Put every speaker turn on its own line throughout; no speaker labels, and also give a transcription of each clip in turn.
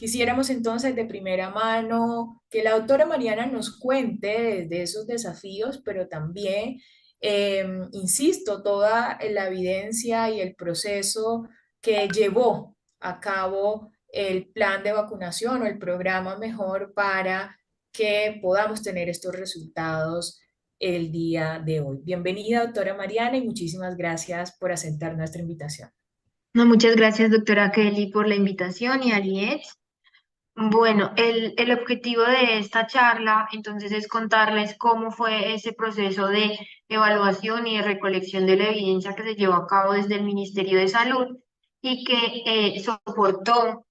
Quisiéramos entonces de primera mano que la doctora Mariana nos cuente de esos desafíos, pero también, insisto, toda la evidencia y el proceso que llevó a cabo el plan de vacunación o el programa mejor para que podamos tener estos resultados el día de hoy. Bienvenida, doctora Mariana, y muchísimas gracias por aceptar nuestra invitación.
No, muchas gracias, doctora Kelly, por la invitación y a Liet. Bueno, el objetivo de esta charla, entonces, es contarles cómo fue ese proceso de evaluación y de recolección de la evidencia que se llevó a cabo desde el Ministerio de Salud y que soportó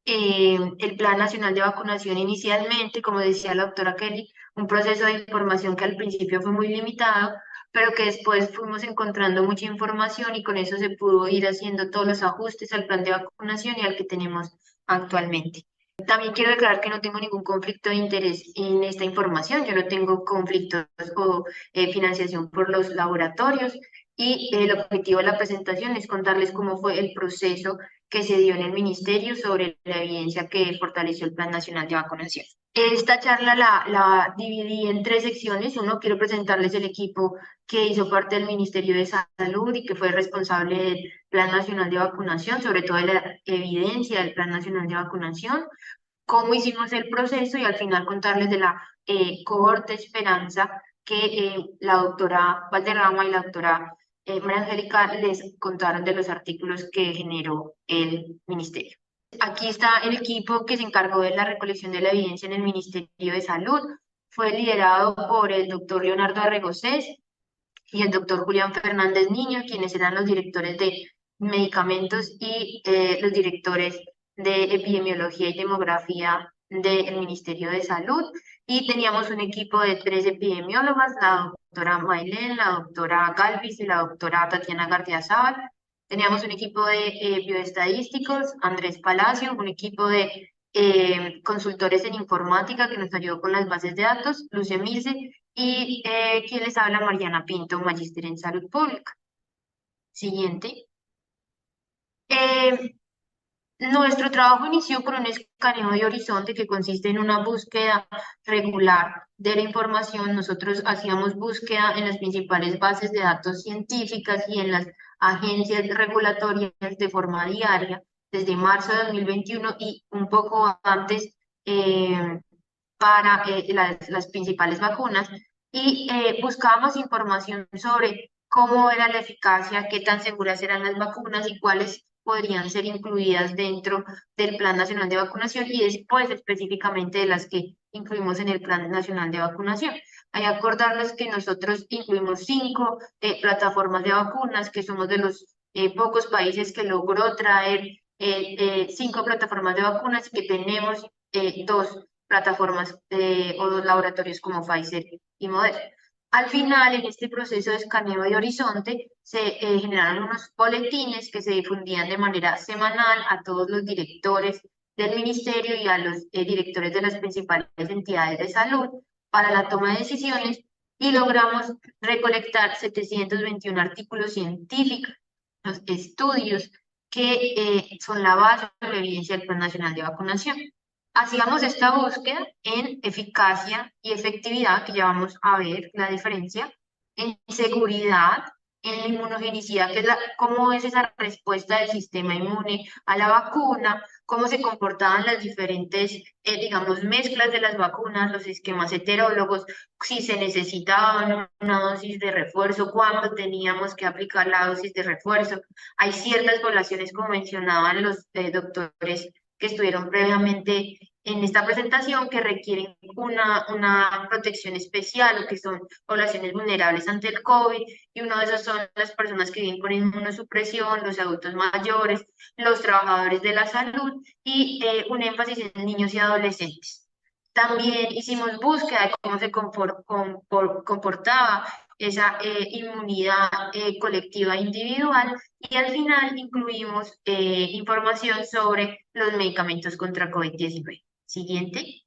el Plan Nacional de Vacunación inicialmente, como decía la doctora Kelly, un proceso de información que al principio fue muy limitado, pero que después fuimos encontrando mucha información y con eso se pudo ir haciendo todos los ajustes al plan de vacunación y al que tenemos actualmente. También quiero declarar que no tengo ningún conflicto de interés en esta información. Yo no tengo conflictos o financiación por los laboratorios y el objetivo de la presentación es contarles cómo fue el proceso que se dio en el ministerio sobre la evidencia que fortaleció el Plan Nacional de Vacunación. Esta charla la dividí en tres secciones. Uno, quiero presentarles el equipo que hizo parte del Ministerio de Salud y que fue responsable del Plan Nacional de Vacunación, sobre todo de la evidencia del Plan Nacional de Vacunación, cómo hicimos el proceso y al final contarles de la cohorte Esperanza que la doctora Valderrama y la doctora María Angélica les contaron de los artículos que generó el ministerio. Aquí está el equipo que se encargó de la recolección de la evidencia en el Ministerio de Salud. Fue liderado por el doctor Leonardo Arregocés y el doctor Julián Fernández Niño, quienes eran los directores de medicamentos y los directores de epidemiología y demografía del Ministerio de Salud. Y teníamos un equipo de tres epidemiólogas, la doctora Maylén, la doctora Galvis y la doctora Tatiana Gardiazabal. Teníamos un equipo de bioestadísticos, Andrés Palacio, un equipo de consultores en informática que nos ayudó con las bases de datos, Luce Milce, y quien les habla, Mariana Pinto, magíster en salud pública. Siguiente. Eh, Nuestro trabajo inició con un escaneo de horizonte que consiste en una búsqueda regular de la información. Nosotros hacíamos búsqueda en las principales bases de datos científicas y en las agencias regulatorias de forma diaria desde marzo de 2021 y un poco antes para las principales vacunas y buscábamos información sobre cómo era la eficacia, qué tan seguras eran las vacunas y cuáles podrían ser incluidas dentro del Plan Nacional de Vacunación y después específicamente de las que incluimos en el Plan Nacional de Vacunación. Hay que acordarles que nosotros incluimos 5 plataformas de vacunas, que somos de los pocos países que logró traer 5 plataformas de vacunas, que tenemos 2 plataformas o 2 laboratorios como Pfizer y Moderna. Al final, en este proceso de escaneo de horizonte, se generaron unos boletines que se difundían de manera semanal a todos los directores del ministerio y a los directores de las principales entidades de salud para la toma de decisiones y logramos recolectar 721 artículos científicos, los estudios que son la base de la evidencia del Plan Nacional de Vacunación. Hacíamos esta búsqueda en eficacia y efectividad, que ya vamos a ver la diferencia, en seguridad, en la inmunogenicidad, que es cómo es esa respuesta del sistema inmune a la vacuna, cómo se comportaban las diferentes, digamos, mezclas de las vacunas, los esquemas heterólogos, si se necesitaba una dosis de refuerzo, cuándo teníamos que aplicar la dosis de refuerzo. Hay ciertas poblaciones, como mencionaban los doctores que estuvieron previamente en esta presentación, que requieren una protección especial o que son poblaciones vulnerables ante el COVID, y uno de esos son las personas que viven con inmunosupresión, los adultos mayores, los trabajadores de la salud y un énfasis en niños y adolescentes. También hicimos búsqueda de cómo se comportaba esa inmunidad colectiva individual y al final incluimos información sobre los medicamentos contra COVID-19. Siguiente.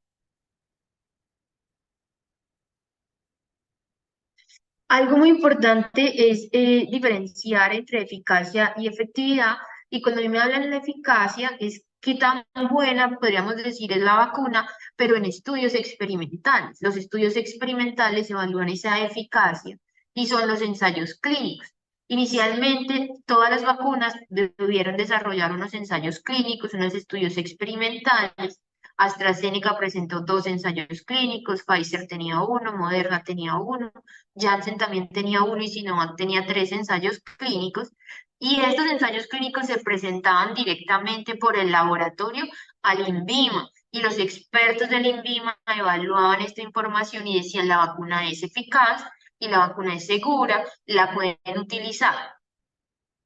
Algo muy importante es diferenciar entre eficacia y efectividad. Y cuando a mí me hablan de eficacia, es qué tan buena, podríamos decir, es la vacuna, pero en estudios experimentales. Los estudios experimentales evalúan esa eficacia y son los ensayos clínicos. Inicialmente, todas las vacunas debieron desarrollar unos ensayos clínicos, unos estudios experimentales. AstraZeneca presentó 2 ensayos clínicos, Pfizer tenía uno, Moderna tenía uno, Janssen también tenía uno y Sinovac tenía 3 ensayos clínicos. Y estos ensayos clínicos se presentaban directamente por el laboratorio al INVIMA. Y los expertos del INVIMA evaluaban esta información y decían la vacuna es eficaz y la vacuna es segura, la pueden utilizar.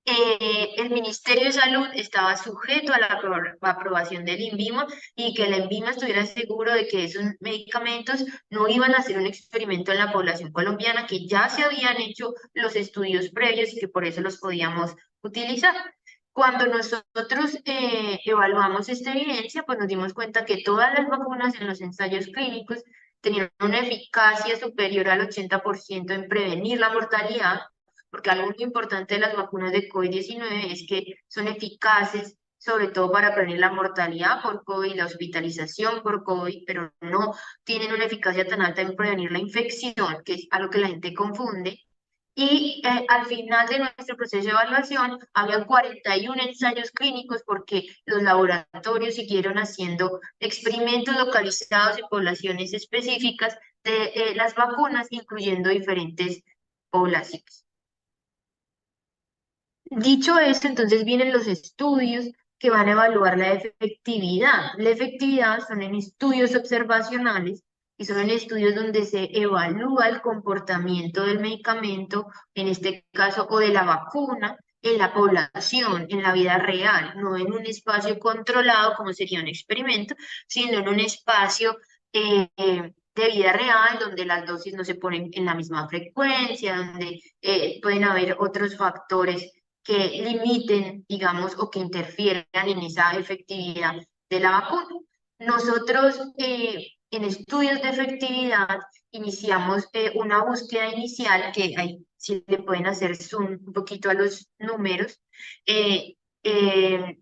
El Ministerio de Salud estaba sujeto a la aprobación del INVIMA y que el INVIMA estuviera seguro de que esos medicamentos no iban a hacer un experimento en la población colombiana, que ya se habían hecho los estudios previos y que por eso los podíamos utilizar. Cuando nosotros evaluamos esta evidencia, pues nos dimos cuenta que todas las vacunas en los ensayos clínicos tenían una eficacia superior al 80% en prevenir la mortalidad, porque algo muy importante de las vacunas de COVID-19 es que son eficaces, sobre todo para prevenir la mortalidad por COVID, la hospitalización por COVID, pero no tienen una eficacia tan alta en prevenir la infección, que es algo que la gente confunde. Y al final de nuestro proceso de evaluación, había 41 ensayos clínicos porque los laboratorios siguieron haciendo experimentos localizados en poblaciones específicas de las vacunas, incluyendo diferentes poblaciones. Dicho esto, entonces vienen los estudios que van a evaluar la efectividad. La efectividad son en estudios observacionales y son en estudios donde se evalúa el comportamiento del medicamento, en este caso, o de la vacuna, en la población, en la vida real, no en un espacio controlado como sería un experimento, sino en un espacio de vida real, donde las dosis no se ponen en la misma frecuencia, donde pueden haber otros factores que limiten, digamos, o que interfieran en esa efectividad de la vacuna. Nosotros en estudios de efectividad iniciamos una búsqueda inicial, que ahí sí le pueden hacer zoom un poquito a los números. eh,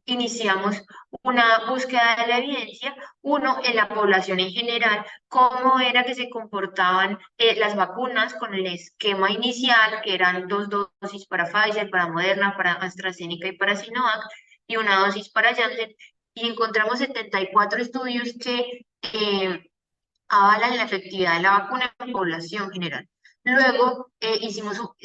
Iniciamos una búsqueda de la evidencia, uno en la población en general, cómo era que se comportaban las vacunas con el esquema inicial, que eran 2 dosis para Pfizer, para Moderna, para AstraZeneca y para Sinovac, y una dosis para Janssen, y encontramos 74 estudios que avalan la efectividad de la vacuna en población general. Luego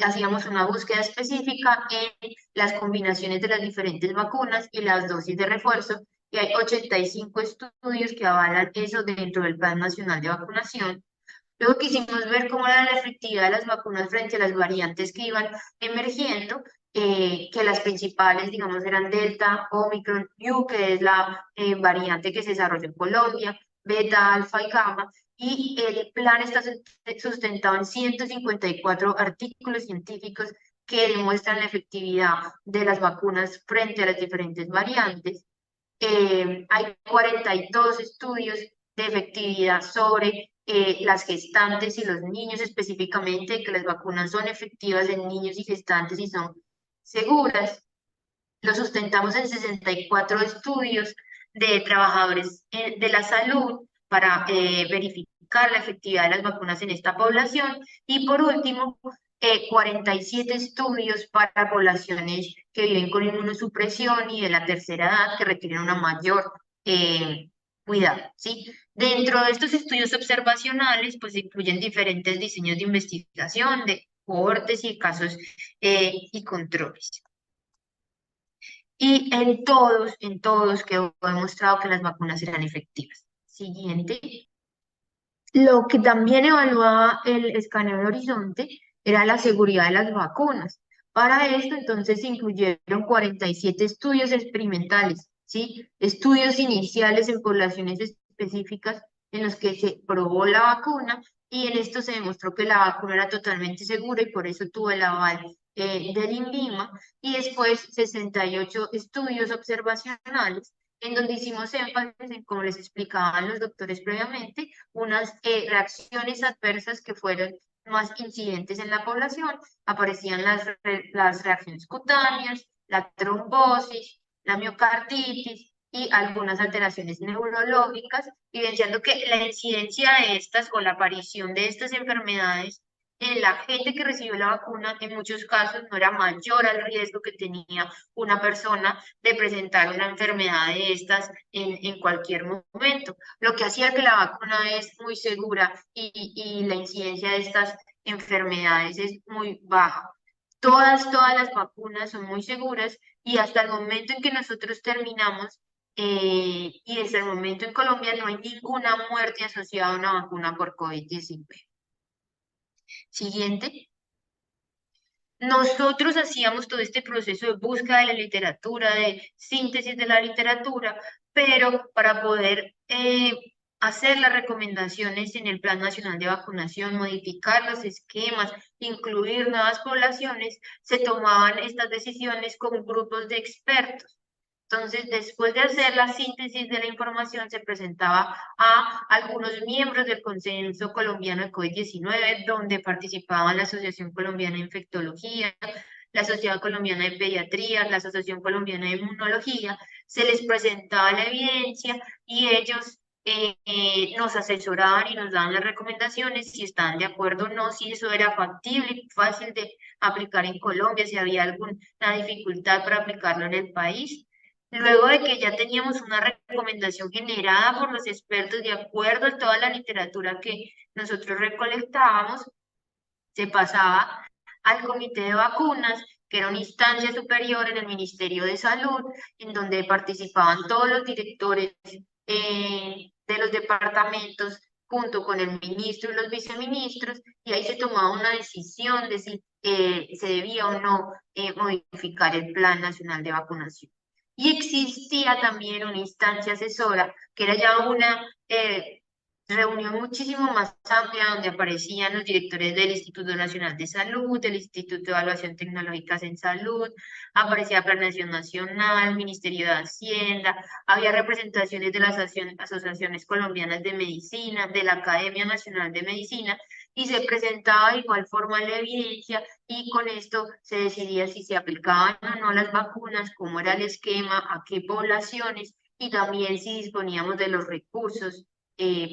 hacíamos una búsqueda específica en las combinaciones de las diferentes vacunas y las dosis de refuerzo, y hay 85 estudios que avalan eso dentro del Plan Nacional de Vacunación. Luego quisimos ver cómo era la efectividad de las vacunas frente a las variantes que iban emergiendo, que las principales, digamos, eran Delta, Omicron, U, que es la variante que se desarrolló en Colombia, Beta, Alfa y Gamma, y el plan está sustentado en 154 artículos científicos que demuestran la efectividad de las vacunas frente a las diferentes variantes. Hay 42 estudios de efectividad sobre las gestantes y los niños específicamente, que las vacunas son efectivas en niños y gestantes y son seguras. Lo sustentamos en 64 estudios de trabajadores de la salud para verificar la efectividad de las vacunas en esta población. Y por último, 47 estudios para poblaciones que viven con inmunosupresión y de la tercera edad que requieren una mayor cuidado, ¿sí? Dentro de estos estudios observacionales, pues incluyen diferentes diseños de investigación, de cohortes y casos y controles. Y en todos quedó demostrado que las vacunas eran efectivas. Siguiente. Lo que también evaluaba el escaneo de horizonte era la seguridad de las vacunas. Para esto, entonces, se incluyeron 47 estudios experimentales, ¿sí? Estudios iniciales en poblaciones específicas en los que se probó la vacuna, y en esto se demostró que la vacuna era totalmente segura y por eso tuvo el aval del INVIMA. Y después 68 estudios observacionales en donde hicimos énfasis en, como les explicaban los doctores previamente, unas reacciones adversas que fueron más incidentes en la población. Aparecían las reacciones cutáneas, la trombosis, la miocarditis y algunas alteraciones neurológicas, evidenciando que la incidencia de estas o la aparición de estas enfermedades en la gente que recibió la vacuna en muchos casos no era mayor al riesgo que tenía una persona de presentar una enfermedad de estas en cualquier momento, lo que hacía que la vacuna es muy segura y la incidencia de estas enfermedades es muy baja. Todas las vacunas son muy seguras y hasta el momento en que nosotros terminamos, y desde el momento en Colombia no hay ninguna muerte asociada a una vacuna por COVID-19. Siguiente. Nosotros hacíamos todo este proceso de búsqueda de la literatura, de síntesis de la literatura, pero para poder hacer las recomendaciones en el Plan Nacional de Vacunación, modificar los esquemas, incluir nuevas poblaciones, se tomaban estas decisiones con grupos de expertos. Entonces, después de hacer la síntesis de la información, se presentaba a algunos miembros del Consenso Colombiano de COVID-19, donde participaban la Asociación Colombiana de Infectología, la Sociedad Colombiana de Pediatría, la Asociación Colombiana de Inmunología. Se les presentaba la evidencia y ellos nos asesoraban y nos daban las recomendaciones, si estaban de acuerdo o no, si eso era factible y fácil de aplicar en Colombia, si había alguna dificultad para aplicarlo en el país. Luego de que ya teníamos una recomendación generada por los expertos de acuerdo a toda la literatura que nosotros recolectábamos, se pasaba al comité de vacunas, que era una instancia superior en el Ministerio de Salud, en donde participaban todos los directores de los departamentos junto con el ministro y los viceministros, y ahí se tomaba una decisión de si se debía o no modificar el Plan Nacional de Vacunación. Y existía también una instancia asesora, que era ya una reunión muchísimo más amplia donde aparecían los directores del Instituto Nacional de Salud, del Instituto de Evaluación Tecnológicas en Salud, aparecía Planeación Nacional, Ministerio de Hacienda, había representaciones de las asociaciones colombianas de medicina, de la Academia Nacional de Medicina, y se presentaba de igual forma la evidencia y con esto se decidía si se aplicaban o no las vacunas, cómo era el esquema, a qué poblaciones y también si disponíamos de los recursos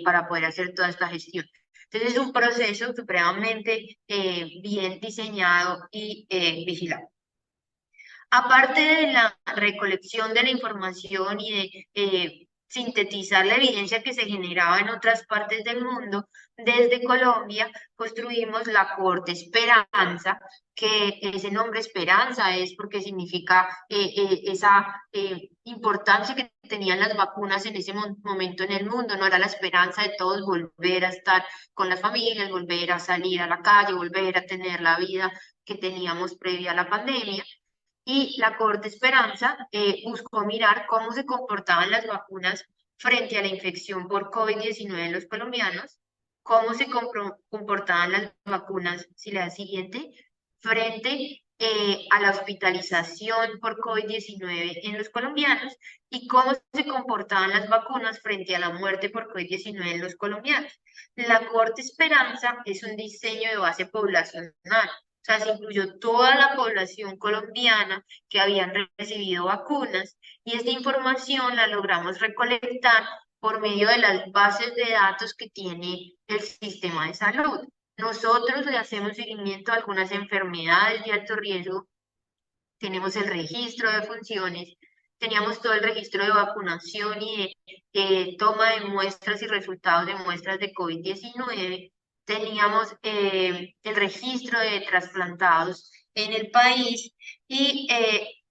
para poder hacer toda esta gestión. Entonces es un proceso supremamente bien diseñado y vigilado. Aparte de la recolección de la información y de sintetizar la evidencia que se generaba en otras partes del mundo, desde Colombia construimos la Corte Esperanza, que ese nombre Esperanza es porque significa esa importancia que tenían las vacunas en ese momento en el mundo, no era la esperanza de todos volver a estar con las familias, volver a salir a la calle, volver a tener la vida que teníamos previa a la pandemia, y la Corte Esperanza buscó mirar cómo se comportaban las vacunas frente a la infección por COVID-19 en los colombianos, cómo se comportaban las vacunas, si la siguiente, frente a la hospitalización por COVID-19 en los colombianos y cómo se comportaban las vacunas frente a la muerte por COVID-19 en los colombianos. La Corte Esperanza es un diseño de base poblacional. O sea, se incluyó toda la población colombiana que habían recibido vacunas y esta información la logramos recolectar por medio de las bases de datos que tiene el sistema de salud. Nosotros le hacemos seguimiento a algunas enfermedades de alto riesgo, tenemos el registro de funciones, teníamos todo el registro de vacunación y de toma de muestras y resultados de muestras de COVID-19, teníamos el registro de trasplantados en el país y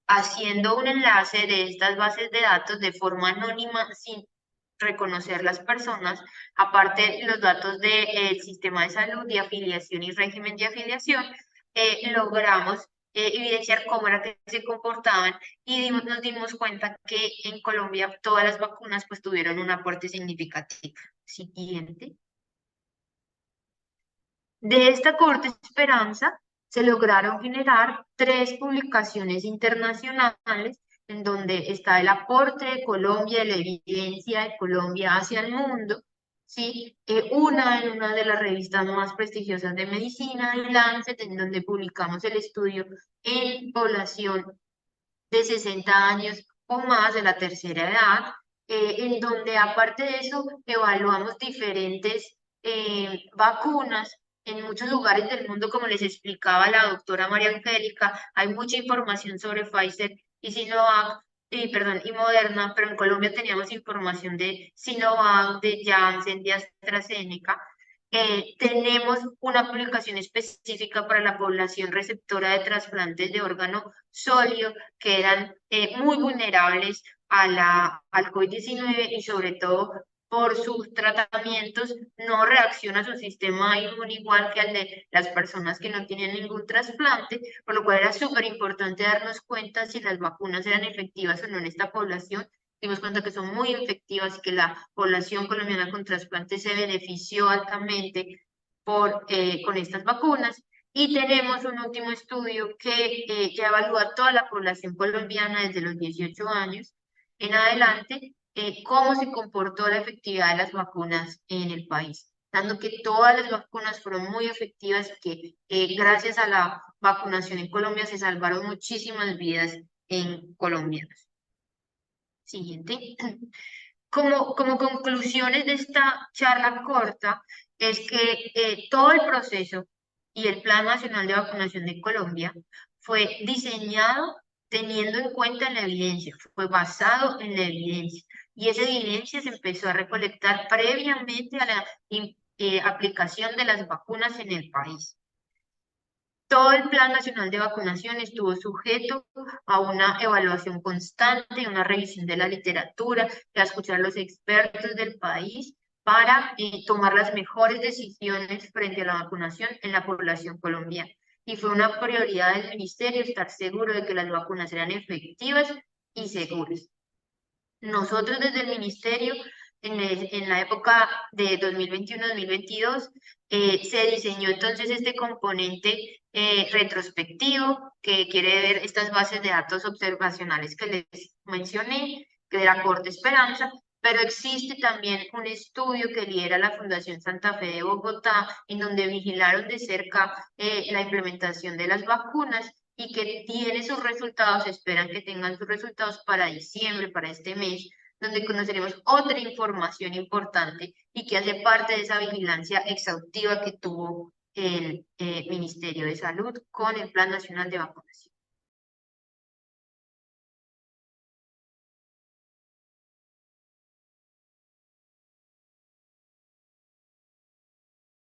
haciendo un enlace de estas bases de datos de forma anónima sin reconocer las personas, aparte los datos del sistema de salud, de afiliación y régimen de afiliación, logramos evidenciar cómo era que se comportaban y nos dimos cuenta que en Colombia todas las vacunas pues tuvieron un aporte significativo. Siguiente. De esta Corte Esperanza se lograron generar 3 publicaciones internacionales en donde está el aporte de Colombia, la evidencia de Colombia hacia el mundo, ¿sí? Una en una de las revistas más prestigiosas de medicina, el Lancet, en donde publicamos el estudio en población de 60 años o más de la tercera edad, en donde aparte de eso evaluamos diferentes vacunas en muchos lugares del mundo, como les explicaba la doctora María Angélica. Hay mucha información sobre Pfizer y Sinovac, perdón, y Moderna, pero en Colombia teníamos información de Sinovac, de Janssen, de AstraZeneca. Tenemos una aplicación específica para la población receptora de trasplantes de órgano sólido, que eran muy vulnerables al COVID-19 y sobre todo por sus tratamientos no reacciona su sistema inmune igual que al de las personas que no tienen ningún trasplante, por lo cual era súper importante darnos cuenta si las vacunas eran efectivas o no en esta población. Dimos cuenta que son muy efectivas y que la población colombiana con trasplante se benefició altamente con estas vacunas. Y tenemos un último estudio que ya evalúa toda la población colombiana desde los 18 años en adelante, cómo se comportó la efectividad de las vacunas en el país, dando que todas las vacunas fueron muy efectivas y que gracias a la vacunación en Colombia se salvaron muchísimas vidas en colombianos. Siguiente. Como conclusiones de esta charla corta, es que todo el proceso y el Plan Nacional de Vacunación de Colombia fue diseñado teniendo en cuenta la evidencia, fue basado en la evidencia. Y esa evidencia se empezó a recolectar previamente a la aplicación de las vacunas en el país. Todo el Plan Nacional de Vacunación estuvo sujeto a una evaluación constante, una revisión de la literatura, a escuchar a los expertos del país para tomar las mejores decisiones frente a la vacunación en la población colombiana. Y fue una prioridad del ministerio estar seguro de que las vacunas eran efectivas y seguras. Nosotros desde el ministerio, en la época de 2021-2022, se diseñó entonces este componente retrospectivo que quiere ver estas bases de datos observacionales que les mencioné, que de la Corte Esperanza, pero existe también un estudio que lidera la Fundación Santa Fe de Bogotá, en donde vigilaron de cerca la implementación de las vacunas y que tiene sus resultados, esperan que tengan sus resultados para diciembre, para este mes, donde conoceremos otra información importante y que hace parte de esa vigilancia exhaustiva que tuvo el Ministerio de Salud con el Plan Nacional de Vacunación.